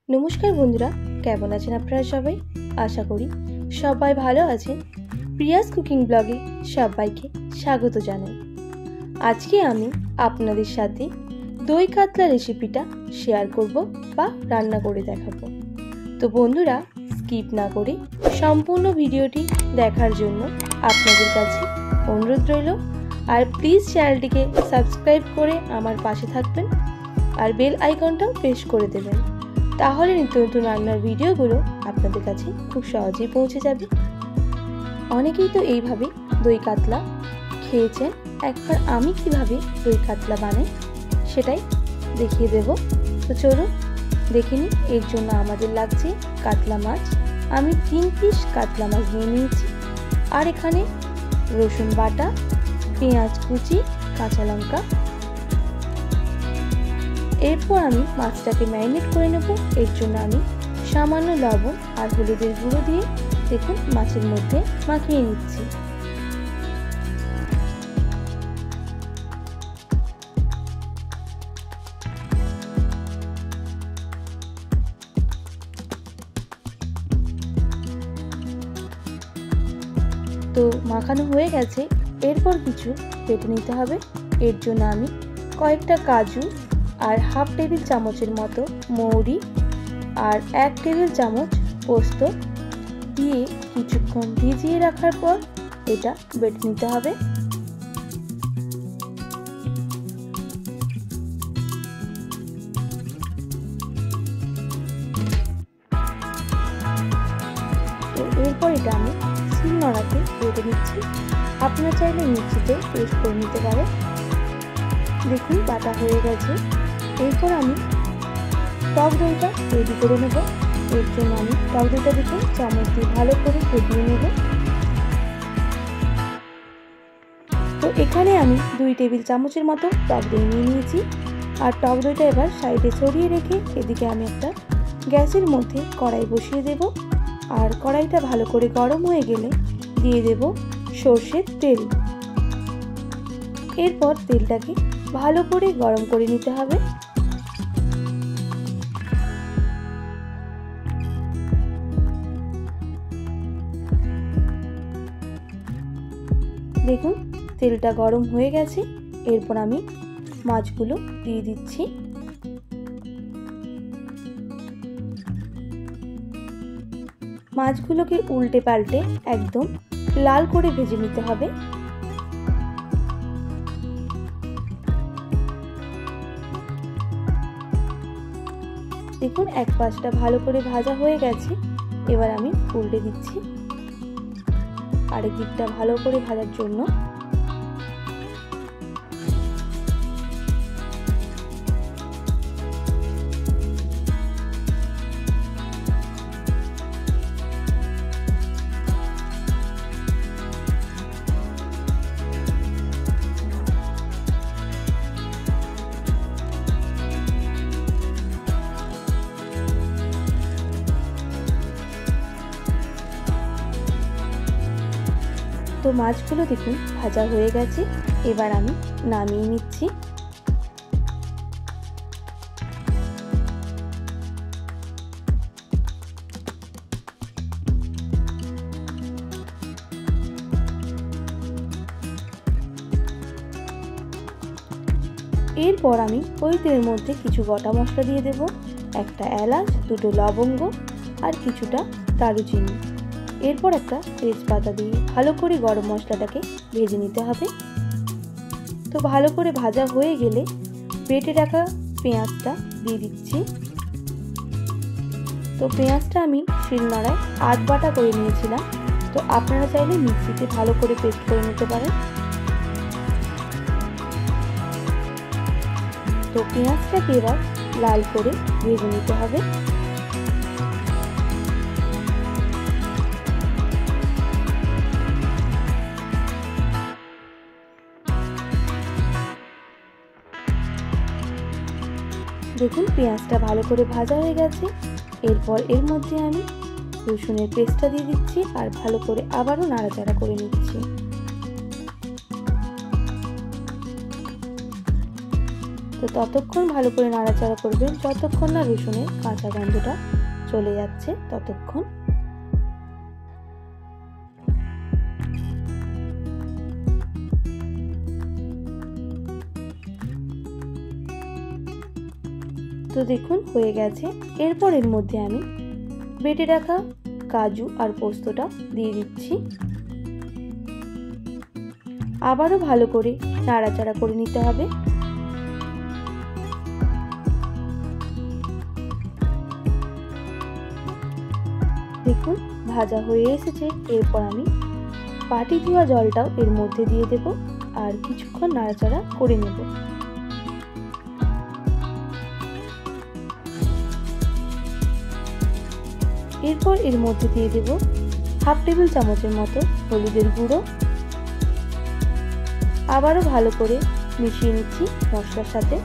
नमस्कार बंधुरा केमन आছেন আপনারা সবাই आशा करी सबाई भालो आছেন। प्रियास कुकिंग ब्लगे सबाइके स्वागत जानाई। आज के आमी आपनादेर साथे दई कातला रेसिपिटा शेयर करब बा रान्ना करे देखाबो। तो बंधुरा स्किप ना करे सम्पूर्ण भिडियोटी देखार जोन्नो आपनादेर काछे अनुरोध रइलो। और प्लिज चैनलटिके सबस्क्राइब करे आमार पाशे थाकबेन और बेल आइकनटाও प्रेस करे देबेन, ताहले नित्य नतुन रान्नार भिडियोगुलो आपनादेर काछे खूब सहजेই पौঁছে যাবে। অনেকেই তো এইভাবে দই কাতলা খেয়েছেন, একবার আমি কিভাবে দই কাতলা বানাই সেটাই দেখিয়ে দেব। তো চলুন দেখে নিই। এর জন্য আমাদের লাগছে কাতলা মাছ। আমি 3 পিস কাতলা মাছ নিয়ে নিয়েছি। আর এখানে রসুন বাটা, পেঁয়াজ কুচি, কাঁচা লঙ্কা। এরপর আমি মাছটাকে ম্যারিনেট করে নেব। এর জন্য আমি সামান্য লবণ আর হলুদের গুঁড়ো দিয়ে দেখুন মাছের মধ্যে মাখিয়ে নিচ্ছি। তো মাখানো হয়ে গেছে। এরপর কিছু বেটে নিতে হবে। এর জন্য আমি কয়েকটা কাজু আর হাফ টেবিল চামচের মতো মৌরি আর 1 টেবিল চামচ পোস্ত দিয়ে কিছুক্ষণ ভিজিয়ে রাখার পর এটা বেটে নিতে হবে। তো এরপর এটা আমি শিলনোড়াতে বেটে নিচ্ছি। আপনারা চাইলে মিক্সিতে পেস্ট করে নিতে পারেন। দেখুন বাটা হয়ে গেছে। এরপর আমি টক দইটা রেডি করে নেব। এর জন্য আমি টক দইটা দেখুন চামচ দিয়ে ভালো করে ফেটিয়ে নেব। তো এখানে আমি 2 টেবিল চামচের মতো টক দই নিয়ে নিয়েছি। আর টক দইটা এবার সাইডে ছড়িয়ে রেখে এদিকে আমি একটা গ্যাসের মধ্যে কড়াই বসিয়ে দেব। আর কড়াইটা ভালো করে গরম হয়ে গেলে দিয়ে দেব সরষের তেল। এরপর তেলটাকে ভালো করে গরম করে নিতে হবে। দেখুন তেলটা গরম হয়ে গেছে। এরপর আমি মাছগুলো দিয়ে দিচ্ছি। মাছগুলোকে উল্টে পাল্টে একদম লাল করে ভেজে নিতে হবে। দেখুন এক পাশটা ভালো করে ভাজা হয়ে গেছে। এবার আমি উল্টে দিচ্ছি আরেক দিকটা ভালো করে ভাজার জন্য। তো মাছগুলো দেখুন ভাজা হয়ে গেছে। এবার আমি নামিয়ে নিচ্ছি। এরপর আমি ওই তেলের মধ্যে কিছু গোটা মশলা দিয়ে দেব। একটা এলাচ, 2টো লবঙ্গ আর কিছুটা দারুচিনি। এরপর একটা তেজপাতা দিয়ে ভালো করে গরম মশলাটাকে ভেজে নিতে হবে। তো ভালো করে ভাজা হয়ে গেলে বেটে রাখা পেঁয়াজটা দিয়ে দিচ্ছি। তো পেঁয়াজটা আমি শিলনোড়ায় আধ বাটা করে নিয়েছিলাম। তো আপনারা চাইলে মিক্সিতে ভালো করে পেস্ট করে নিতে পারেন। তো পেঁয়াজটাকে এবার লাল করে ভেজে নিতে হবে। দেখুন পেঁয়াজটা ভালো করে ভাজা হয়ে গেছে। এরপর এর মধ্যে আমি রসুনের পেস্টটা দিয়ে দিচ্ছি আর ভালো করে আবারও নাড়াচাড়া করে নিচ্ছি। তো ততক্ষণ ভালো করে নাড়াচাড়া করবেন যতক্ষণ না রসুনের কাঁচা গন্ধটা চলে যাচ্ছে ততক্ষণ। তো দেখুন হয়ে গেছে। এরপর এর মধ্যে আমি বেটে রাখা কাজু আর পোস্তটা দিয়ে দিচ্ছি। আবারও ভালো করে নাড়াচাড়া করে নিতে হবে। দেখুন ভাজা হয়ে এসেছে। এরপর আমি বাটি ধোয়া জলটাও এর মধ্যে দিয়ে দেব আর কিছুক্ষণ নাড়াচাড়া করে নেব। এরপর এর মধ্যে দিয়ে দেব হাফ টেবিল চামচের মতো হলুদের গুঁড়ো। আবারও ভালো করে মিশিয়ে নিচ্ছি মশলার সাথে।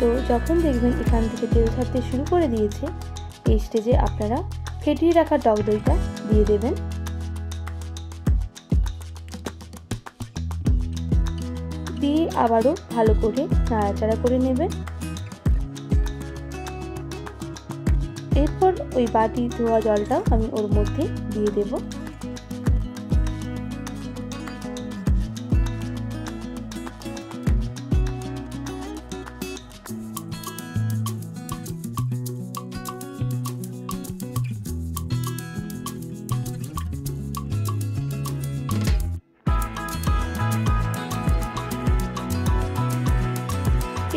তো যখন দেখবেন এখান থেকে তেল ছাড়তে শুরু করে দিয়েছে, এই স্টেজে আপনারা ফেটিয়ে রাখা টক দইটা দিয়ে দেবেন। দিয়ে আবারও ভালো করে নাড়াচাড়া করে নেবেন। এরপর ওই বাটি ধোয়া জলটাও আমি ওর মধ্যে দিয়ে দেব।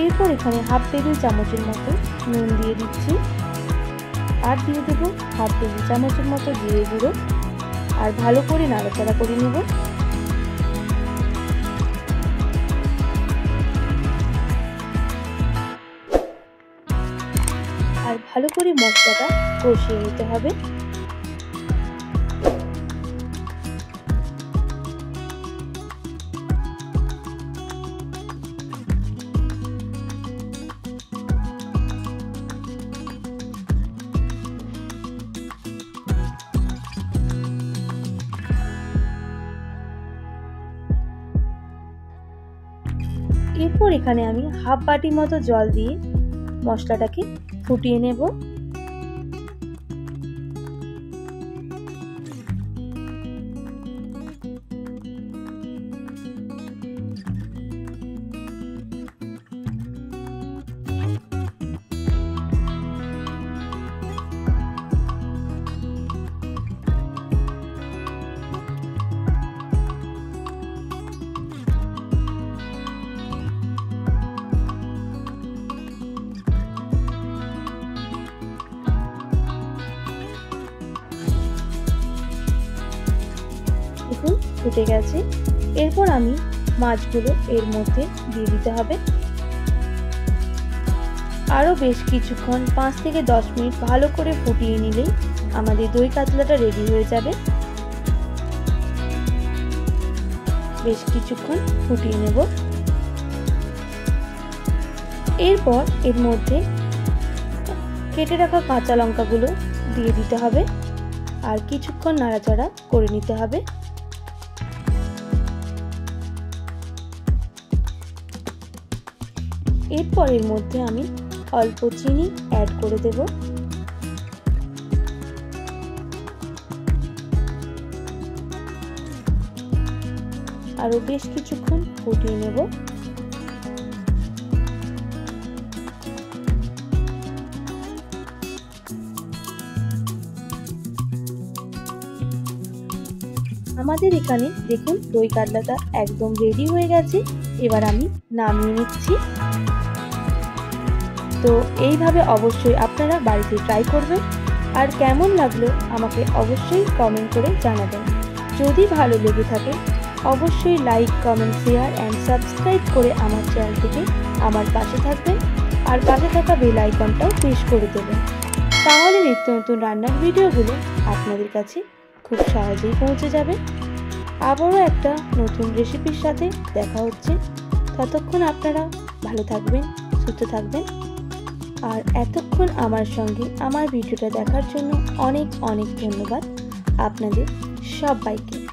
এরপর এখানে হাফ টেবিল চামচের মতো নুন দিয়ে দিচ্ছি আর দিয়ে দেব হাফ টেবিল চামচের মতো জিরে গুঁড়ো আর ভালো করে নাড়াচাড়া করে নেব। আর ভালো করে মশলাটা কষিয়ে নিতে হবে। এরপর এখানে আমি হাফ বাটি মতো জল দিয়ে মশলাটাকে ফুটিয়ে নেব। দেখুন ফুটে গেছে। এরপর আমি মাছগুলো এর মধ্যে দিয়ে দিতে হবে। আরও বেশ কিছুক্ষণ 5 থেকে 10 মিনিট ভালো করে ফুটিয়ে নিলেই আমাদের দই কাতলাটা রেডি হয়ে যাবে। বেশ কিছুক্ষণ ফুটিয়ে নেব। এরপর এর মধ্যে কেটে রাখা কাঁচা লঙ্কাগুলো দিয়ে দিতে হবে আর কিছুক্ষণ নাড়াচাড়া করে নিতে হবে। এরপর এর মধ্যে আমি অল্প চিনি অ্যাড করে দেব। আরো বেশ কিছুক্ষণ ফুটিয়ে নেব। আমাদের এখানে দেখুন দই কাতলাটা একদম রেডি হয়ে গেছে। এবার আমি নামিয়ে নিচ্ছি। তো এইভাবে অবশ্যই আপনারা বাড়িতে ট্রাই করবেন আর কেমন লাগলো আমাকে অবশ্যই কমেন্ট করে জানাবেন। যদি ভালো লেগে থাকে অবশ্যই like, comment, share and subscribe করে আমার চ্যানেলটিকে আমার পাশে থাকবেন আর পাশে থাকা বেল আইকনটাও প্রেস করে দেবেন। তাহলে নিত্য নতুন রান্নার ভিডিওগুলো আপনাদের কাছে খুব সহজেই পৌঁছে যাবে। আবারও একটা নতুন রেসিপির সাথে দেখা হচ্ছে। ততক্ষণ আপনারা ভালো থাকবেন, সুস্থ থাকবেন। আর এতক্ষণ আমার সঙ্গে আমার ভিডিওটা দেখার জন্য অনেক অনেক ধন্যবাদ আপনাদের সবাইকে।